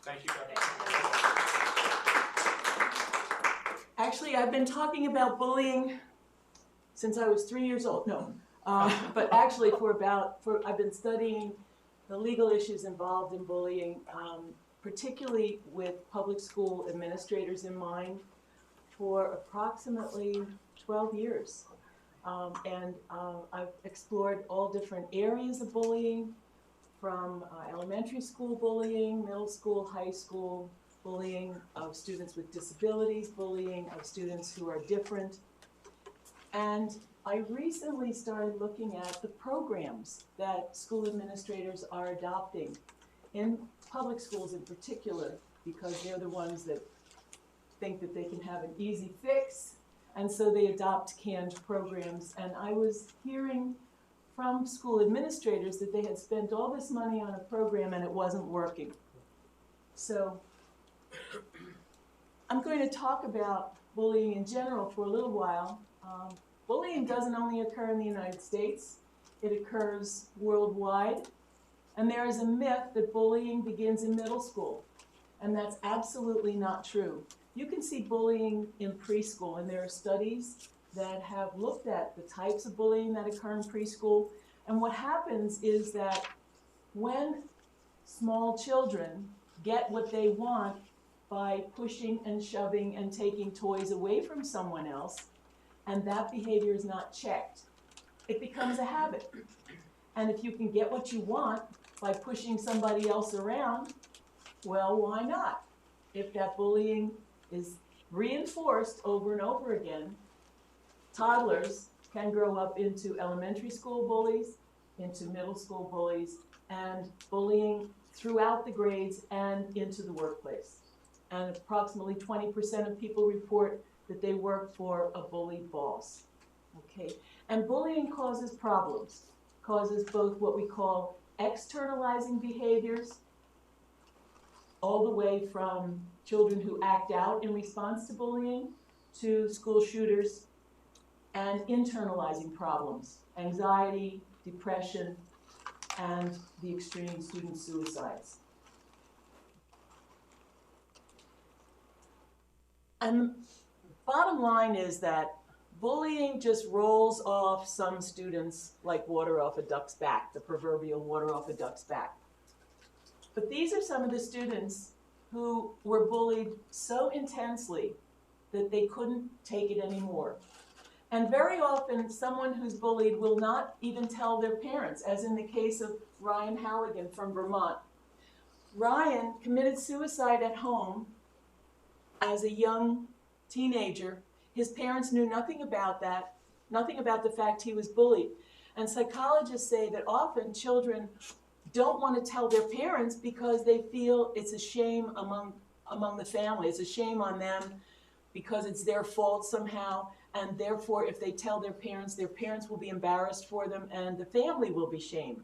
Thank you, Dr. Actually, I've been talking about bullying since I was 3 years old. No, but actually I've been studying the legal issues involved in bullying, particularly with public school administrators in mind, for approximately 12 years. I've explored all different areas of bullying, from elementary school bullying, middle school, high school, bullying of students with disabilities, bullying of students who are different. And I recently started looking at the programs that school administrators are adopting, in public schools in particular, because they're the ones that think that they can have an easy fix, and so they adopt canned programs. And I was hearing from school administrators that they had spent all this money on a program and it wasn't working. So I'm going to talk about bullying in general for a little while. Bullying doesn't only occur in the United States, it occurs worldwide. And there is a myth that bullying begins in middle school, and that's absolutely not true. You can see bullying in preschool, and there are studies that have looked at the types of bullying that occur in preschool. And what happens is that when small children get what they want by pushing and shoving and taking toys away from someone else, and that behavior is not checked, it becomes a habit. And if you can get what you want by pushing somebody else around, well, why not? If that bullying is reinforced over and over again, toddlers can grow up into elementary school bullies, into middle school bullies, and bullying throughout the grades and into the workplace. And approximately 20% of people report that they work for a bullied boss. Okay? And bullying causes problems, causes both what we call externalizing behaviors, all the way from children who act out in response to bullying to school shooters, and internalizing problems, anxiety, depression, and the extreme student suicides. And the bottom line is that bullying just rolls off some students like water off a duck's back, the proverbial water off a duck's back. But these are some of the students who were bullied so intensely that they couldn't take it anymore. And very often, someone who's bullied will not even tell their parents, as in the case of Ryan Halligan from Vermont. Ryan committed suicide at home as a young teenager. His parents knew nothing about that, nothing about the fact he was bullied. And psychologists say that often children don't want to tell their parents because they feel it's a shame among the family. It's a shame on them because it's their fault somehow. And therefore, if they tell their parents will be embarrassed for them, and the family will be shamed.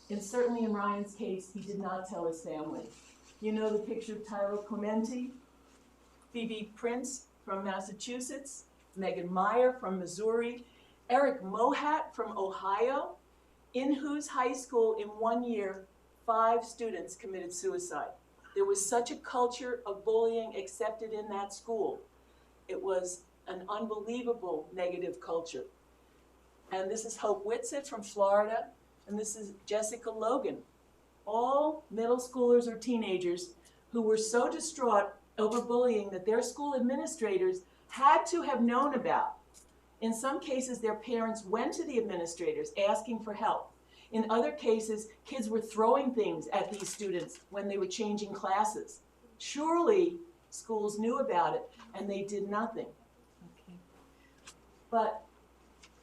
And certainly in Ryan's case, he did not tell his family. You know the picture of Tyler Clementi, Phoebe Prince from Massachusetts, Megan Meyer from Missouri, Eric Mohat from Ohio, in whose high school in 1 year, 5 students committed suicide. There was such a culture of bullying accepted in that school. It was an unbelievable negative culture. And this is Hope Whitsitt from Florida, and this is Jessica Logan. All middle schoolers or teenagers who were so distraught over bullying that their school administrators had to have known about. In some cases, their parents went to the administrators asking for help. In other cases, kids were throwing things at these students when they were changing classes. Surely, schools knew about it, and they did nothing. Okay. But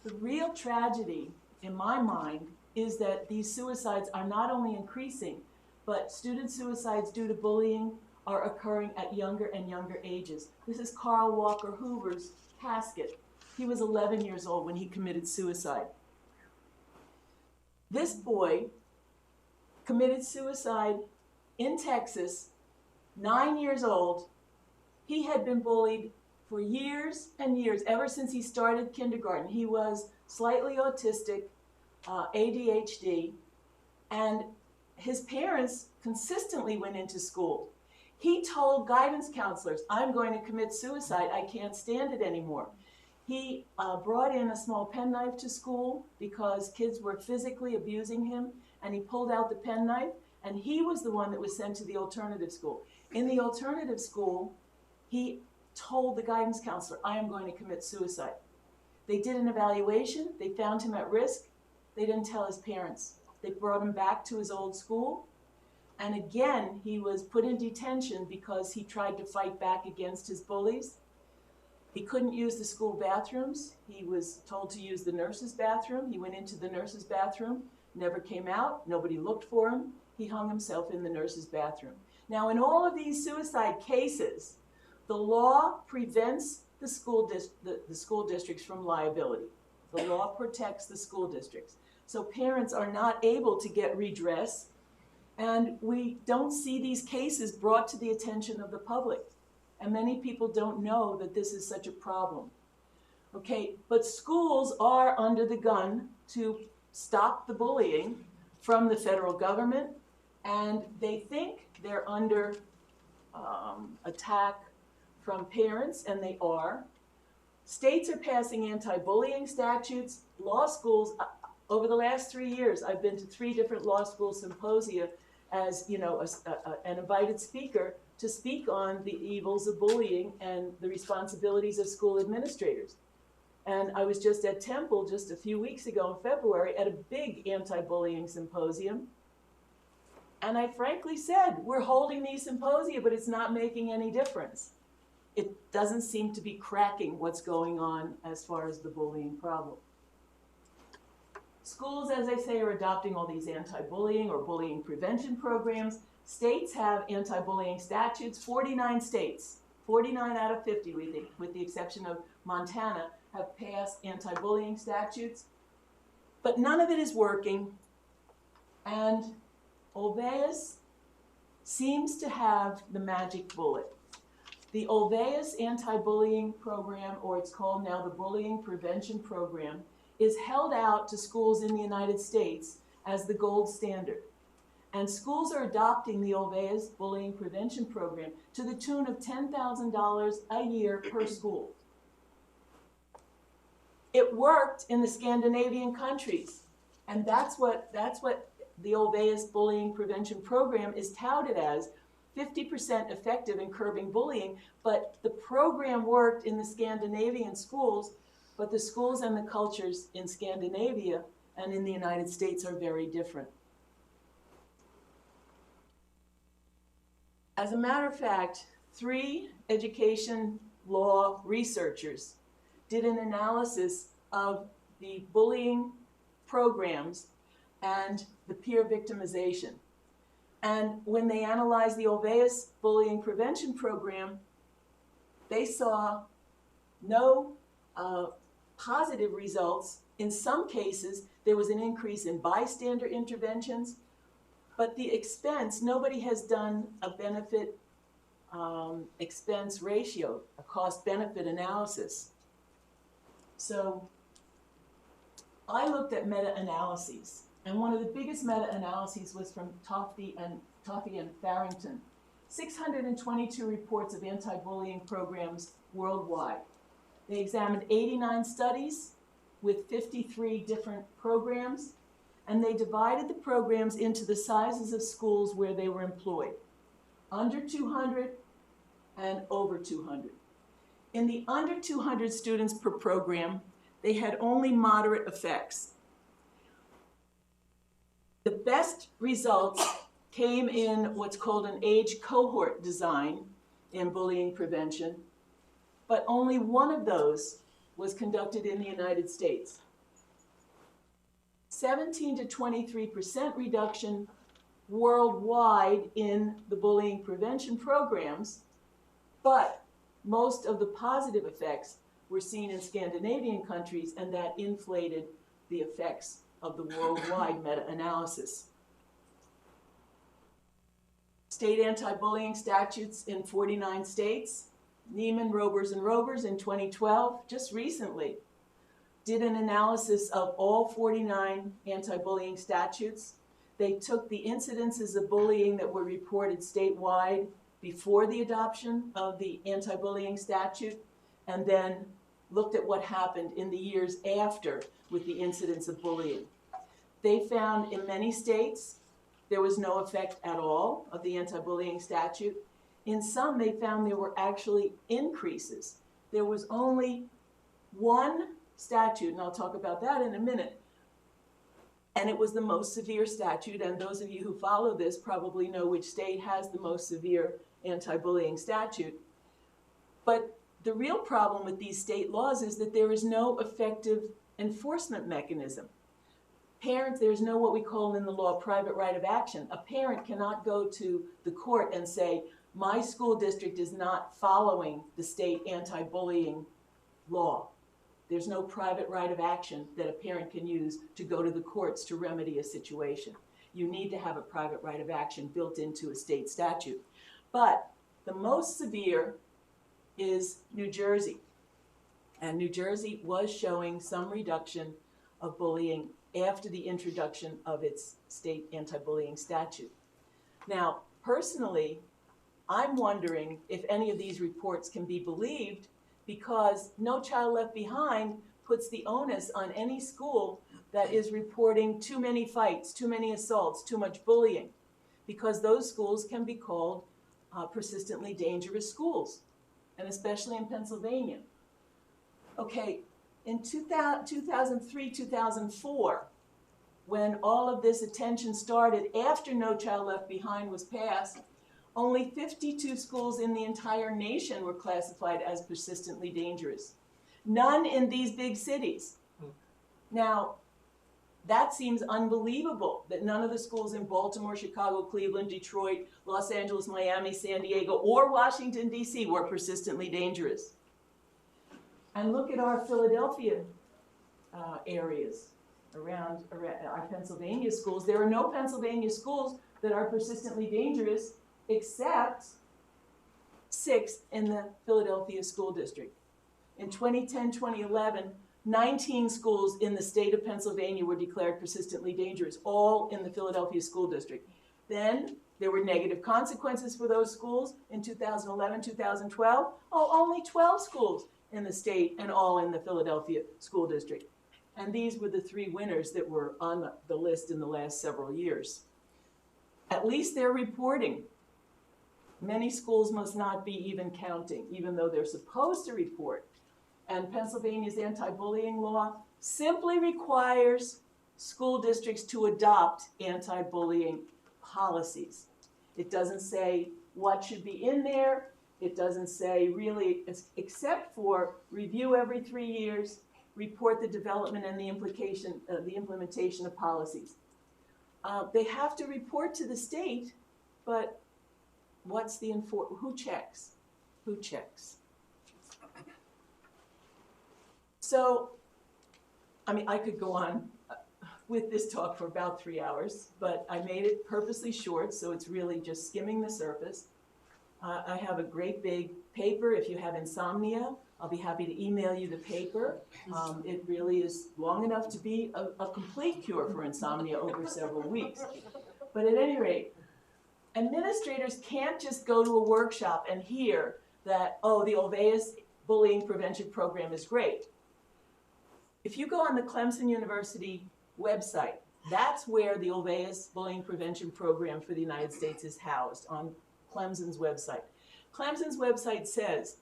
the real tragedy, in my mind, is that these suicides are not only increasing, but student suicides due to bullying are occurring at younger and younger ages. This is Carl Walker Hoover's casket. He was 11 years old when he committed suicide. This boy committed suicide in Texas, 9 years old. He had been bullied for years and years, ever since he started kindergarten. He was slightly autistic, ADHD, and his parents consistently went into school. He told guidance counselors, I'm going to commit suicide. I can't stand it anymore. He brought in a small penknife to school because kids were physically abusing him, and he pulled out the penknife, and he was the one that was sent to the alternative school. In the alternative school, he told the guidance counselor, I am going to commit suicide. They did an evaluation. They found him at risk. They didn't tell his parents. They brought him back to his old school. And again, he was put in detention because he tried to fight back against his bullies. He couldn't use the school bathrooms. He was told to use the nurse's bathroom. He went into the nurse's bathroom, never came out. Nobody looked for him. He hung himself in the nurse's bathroom. Now, in all of these suicide cases, the law prevents the school districts from liability. The law protects the school districts. So parents are not able to get redress, and we don't see these cases brought to the attention of the public. And many people don't know that this is such a problem. Okay, but schools are under the gun to stop the bullying from the federal government, and they think they're under attack from parents, and they are. States are passing anti-bullying statutes. Law schools, over the last 3 years, I've been to 3 different law school symposia as, you know, an invited speaker to speak on the evils of bullying and the responsibilities of school administrators. And I was just at Temple just a few weeks ago in February at a big anti-bullying symposium. And I frankly said, we're holding these symposia, but it's not making any difference. It doesn't seem to be cracking what's going on as far as the bullying problem. Schools, as I say, are adopting all these anti-bullying or bullying prevention programs. States have anti-bullying statutes. 49 states, 49 out of 50, with the exception of Montana, have passed anti-bullying statutes. But none of it is working. And Olveus seems to have the magic bullet. The Olveus anti-bullying program, or it's called now the Bullying Prevention Program, is held out to schools in the United States as the gold standard. And schools are adopting the Olveus Bullying Prevention Program to the tune of $10,000 a year per school. It worked in the Scandinavian countries, and that's what the Olveus Bullying Prevention Program is touted as, 50% effective in curbing bullying. But the program worked in the Scandinavian schools, but the schools and the cultures in Scandinavia and in the United States are very different. As a matter of fact, 3 education law researchers did an analysis of the bullying programs and the peer victimization. And when they analyzed the Olveus Bullying Prevention Program, they saw no positive results. In some cases, there was an increase in bystander interventions, but the expense, nobody has done a benefit expense ratio, a cost-benefit analysis. So I looked at meta-analyses, and one of the biggest meta-analyses was from Toffey and Farrington. 622 reports of anti-bullying programs worldwide. They examined 89 studies with 53 different programs, and they divided the programs into the sizes of schools where they were employed, under 200 and over 200. In the under 200 students per program, they had only moderate effects. The best results came in what's called an age cohort design in bullying prevention, but only one of those was conducted in the United States. 17 to 23% reduction worldwide in the bullying prevention programs, but most of the positive effects were seen in Scandinavian countries, and that inflated the effects of the worldwide meta-analysis. State anti-bullying statutes in 49 states. Neumann, Rovers in 2012, just recently, did an analysis of all 49 anti-bullying statutes. They took the incidences of bullying that were reported statewide before the adoption of the anti-bullying statute, and then looked at what happened in the years after with the incidence of bullying. They found in many states there was no effect at all of the anti-bullying statute. In some, they found there were actually increases. There was only one statute, and I'll talk about that in a minute, and it was the most severe statute, and those of you who follow this probably know which state has the most severe anti-bullying statute. But the real problem with these state laws is that there is no effective enforcement mechanism. Parents, there's no what we call in the law private right of action. A parent cannot go to the court and say, my school district is not following the state anti-bullying law. There's no private right of action that a parent can use to go to the courts to remedy a situation. You need to have a private right of action built into a state statute. But the most severe is New Jersey. And New Jersey was showing some reduction of bullying after the introduction of its state anti-bullying statute. Now, personally, I'm wondering if any of these reports can be believed, because No Child Left Behind puts the onus on any school that is reporting too many fights, too many assaults, too much bullying, because those schools can be called persistently dangerous schools, and especially in Pennsylvania. Okay, in 2003, 2004, when all of this attention started after No Child Left Behind was passed, only 52 schools in the entire nation were classified as persistently dangerous. None in these big cities. Now, that seems unbelievable that none of the schools in Baltimore, Chicago, Cleveland, Detroit, Los Angeles, Miami, San Diego, or Washington, D.C. were persistently dangerous. And look at our Philadelphia areas around our Pennsylvania schools. There are no Pennsylvania schools that are persistently dangerous except 6 in the Philadelphia School District. In 2010, 2011, 19 schools in the state of Pennsylvania were declared persistently dangerous, all in the Philadelphia School District. Then there were negative consequences for those schools in 2011, 2012. Oh, only 12 schools in the state and all in the Philadelphia School District. And these were the 3 winners that were on the list in the last several years. At least they're reporting. Many schools must not be even counting, even though they're supposed to report. And Pennsylvania's anti-bullying law simply requires school districts to adopt anti-bullying policies. It doesn't say what should be in there. It doesn't say really, except for review every 3 years, report the development and the implementation of policies. They have to report to the state, but what's the who checks? Who checks? So, I mean, I could go on with this talk for about 3 hours, but I made it purposely short, so it's really just skimming the surface. I have a great big paper. If you have insomnia, I'll be happy to email you the paper. It really is long enough to be a complete cure for insomnia over several weeks. But at any rate, administrators can't just go to a workshop and hear that, oh, the Ulvaeus bullying prevention program is great. If you go on the Clemson University website, that's where the Ulvaeus bullying prevention program for the United States is housed, on Clemson's website. Clemson's website says,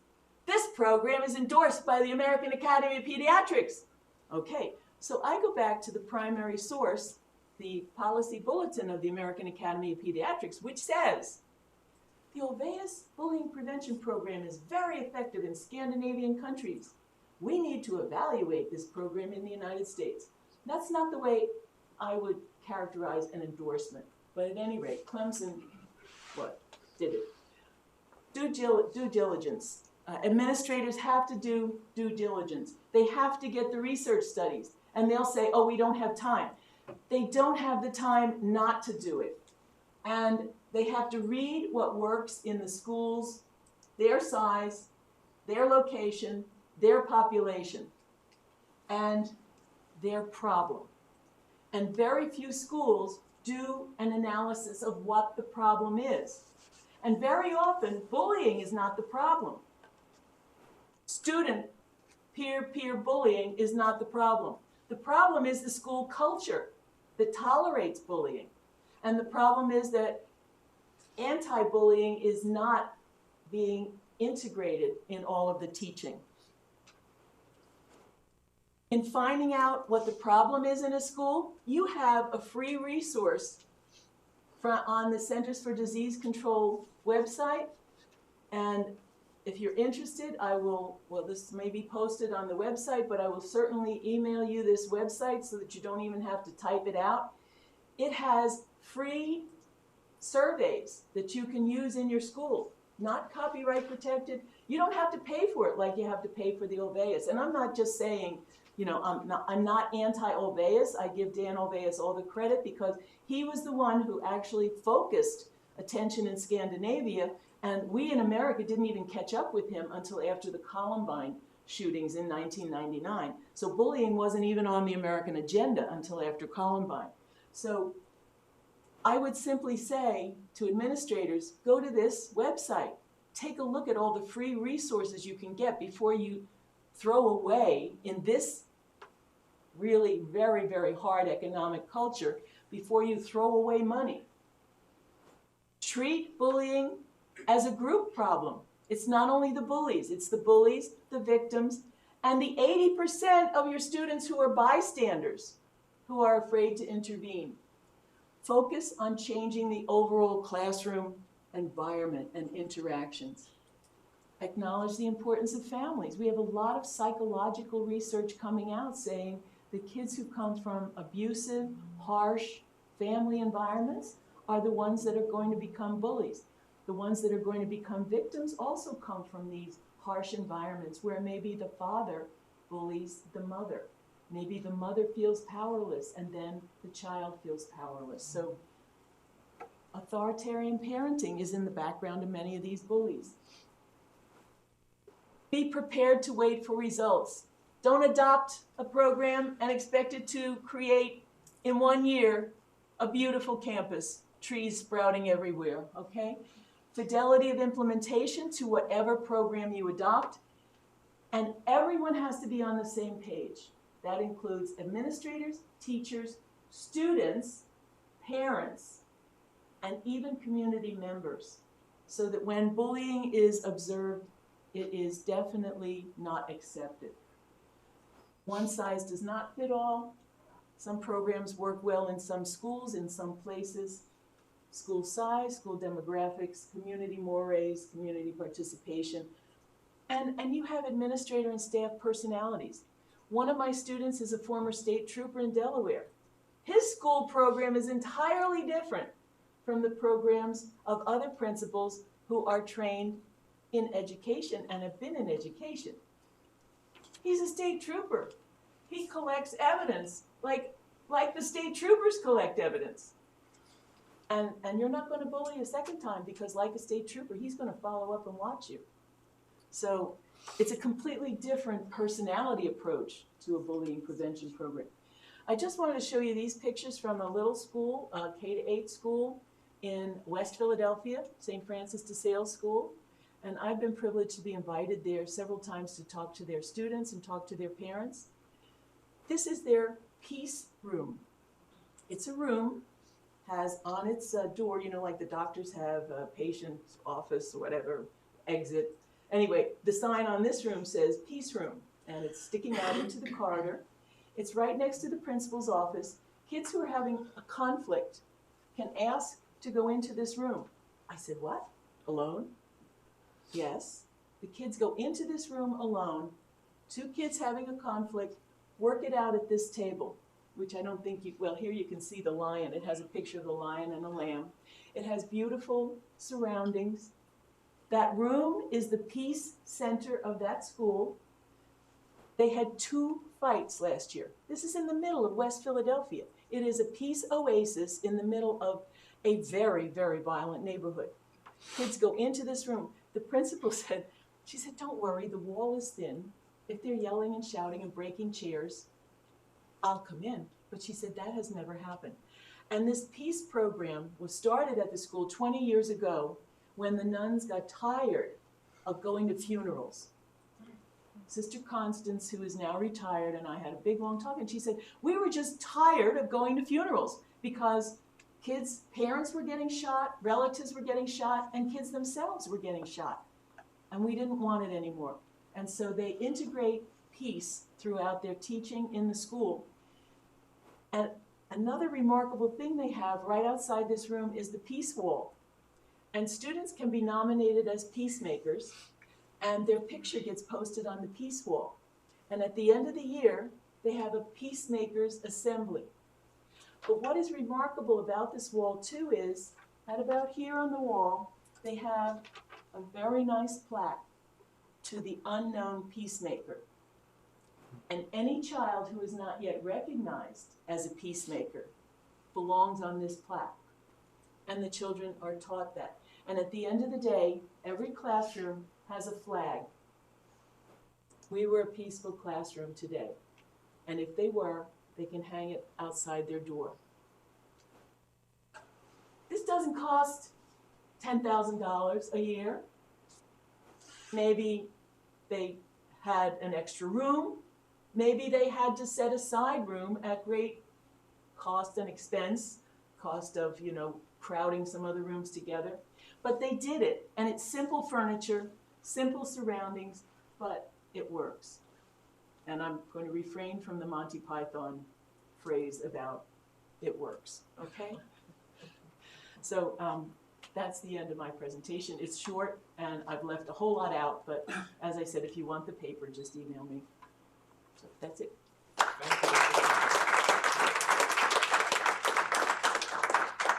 this program is endorsed by the American Academy of Pediatrics. Okay, so I go back to the primary source, the policy bulletin of the American Academy of Pediatrics, which says, the Ulvaeus bullying prevention program is very effective in Scandinavian countries. We need to evaluate this program in the United States. That's not the way I would characterize an endorsement. But at any rate, Clemson, did it? Due diligence. Administrators have to do due diligence. They have to get the research studies. And they'll say, oh, we don't have time. They don't have the time not to do it. And they have to read what works in the schools, their size, their location, their population, and their problem. And very few schools do an analysis of what the problem is. And very often, bullying is not the problem. Student peer-peer bullying is not the problem. The problem is the school culture that tolerates bullying. And the problem is that anti-bullying is not being integrated in all of the teaching. In finding out what the problem is in a school, you have a free resource on the Centers for Disease Control website. And if you're interested, I will, well, this may be posted on the website, but I will certainly email you this website so that you don't even have to type it out. It has free surveys that you can use in your school, not copyright protected. You don't have to pay for it like you have to pay for the Obeus. And I'm not just saying, you know, I'm not anti-Obeus. I give Dan Obeus all the credit because he was the one who actually focused attention in Scandinavia, and we in America didn't even catch up with him until after the Columbine shootings in 1999. So bullying wasn't even on the American agenda until after Columbine. So I would simply say to administrators, go to this website, take a look at all the free resources you can get before you throw away in this really very, very hard economic culture, before you throw away money. Treat bullying as a group problem. It's not only the bullies, it's the bullies, the victims, and the 80% of your students who are bystanders, who are afraid to intervene. Focus on changing the overall classroom environment and interactions. Acknowledge the importance of families. We have a lot of psychological research coming out saying the kids who come from abusive, harsh family environments are the ones that are going to become bullies. The ones that are going to become victims also come from these harsh environments where maybe the father bullies the mother. Maybe the mother feels powerless and then the child feels powerless. So authoritarian parenting is in the background of many of these bullies. Be prepared to wait for results. Don't adopt a program and expect it to create in 1 year a beautiful campus, trees sprouting everywhere, okay? Fidelity of implementation to whatever program you adopt, and everyone has to be on the same page. That includes administrators, teachers, students, parents, and even community members, so that when bullying is observed, it is definitely not accepted. One size does not fit all. Some programs work well in some schools, in some places. School size, school demographics, community mores, community participation, and you have administrator and staff personalities. One of my students is a former state trooper in Delaware. His school program is entirely different from the programs of other principals who are trained in education and have been in education. He's a state trooper. He collects evidence like the state troopers collect evidence. And you're not going to bully a second time because, like a state trooper, he's going to follow up and watch you. So it's a completely different personality approach to a bullying prevention program. I just wanted to show you these pictures from a little school, a K-8 school in West Philadelphia, St. Francis de Sales School. And I've been privileged to be invited there several times to talk to their students and talk to their parents. This is their peace room. It's a room, has on its door, you know, like the doctors have a patient's office or whatever, exit. Anyway, the sign on this room says peace room, and it's sticking out into the corridor. It's right next to the principal's office. Kids who are having a conflict can ask to go into this room. I said, what? Alone? Yes. The kids go into this room alone. 2 kids having a conflict, work it out at this table, which I don't think you, well, here you can see the lion. It has a picture of the lion and a lamb. It has beautiful surroundings. That room is the peace center of that school. They had 2 fights last year. This is in the middle of West Philadelphia. It is a peace oasis in the middle of a very, very violent neighborhood. Kids go into this room. The principal said, she said, don't worry, the wall is thin. If they're yelling and shouting and breaking chairs, I'll come in. But she said, that has never happened. And this peace program was started at the school 20 years ago when the nuns got tired of going to funerals. Sister Constance, who is now retired, and I had a big long talk, and she said, we were just tired of going to funerals because kids' parents were getting shot, relatives were getting shot, and kids themselves were getting shot. And we didn't want it anymore. And so they integrate peace throughout their teaching in the school. And another remarkable thing they have right outside this room is the peace wall. And students can be nominated as peacemakers, and their picture gets posted on the peace wall. And at the end of the year, they have a peacemakers assembly. But what is remarkable about this wall too is, at about here on the wall, they have a very nice plaque to the unknown peacemaker. And any child who is not yet recognized as a peacemaker belongs on this plaque. And the children are taught that. And at the end of the day, every classroom has a flag. We were a peaceful classroom today. And if they were, they can hang it outside their door. This doesn't cost $10,000 a year. Maybe they had an extra room. Maybe they had to set aside room at great cost and expense, cost of, crowding some other rooms together. But they did it, and it's simple furniture, simple surroundings, but it works. And I'm going to refrain from the Monty Python phrase about it works, okay? So that's the end of my presentation. It's short, and I've left a whole lot out, but as I said, if you want the paper, just email me. So that's it.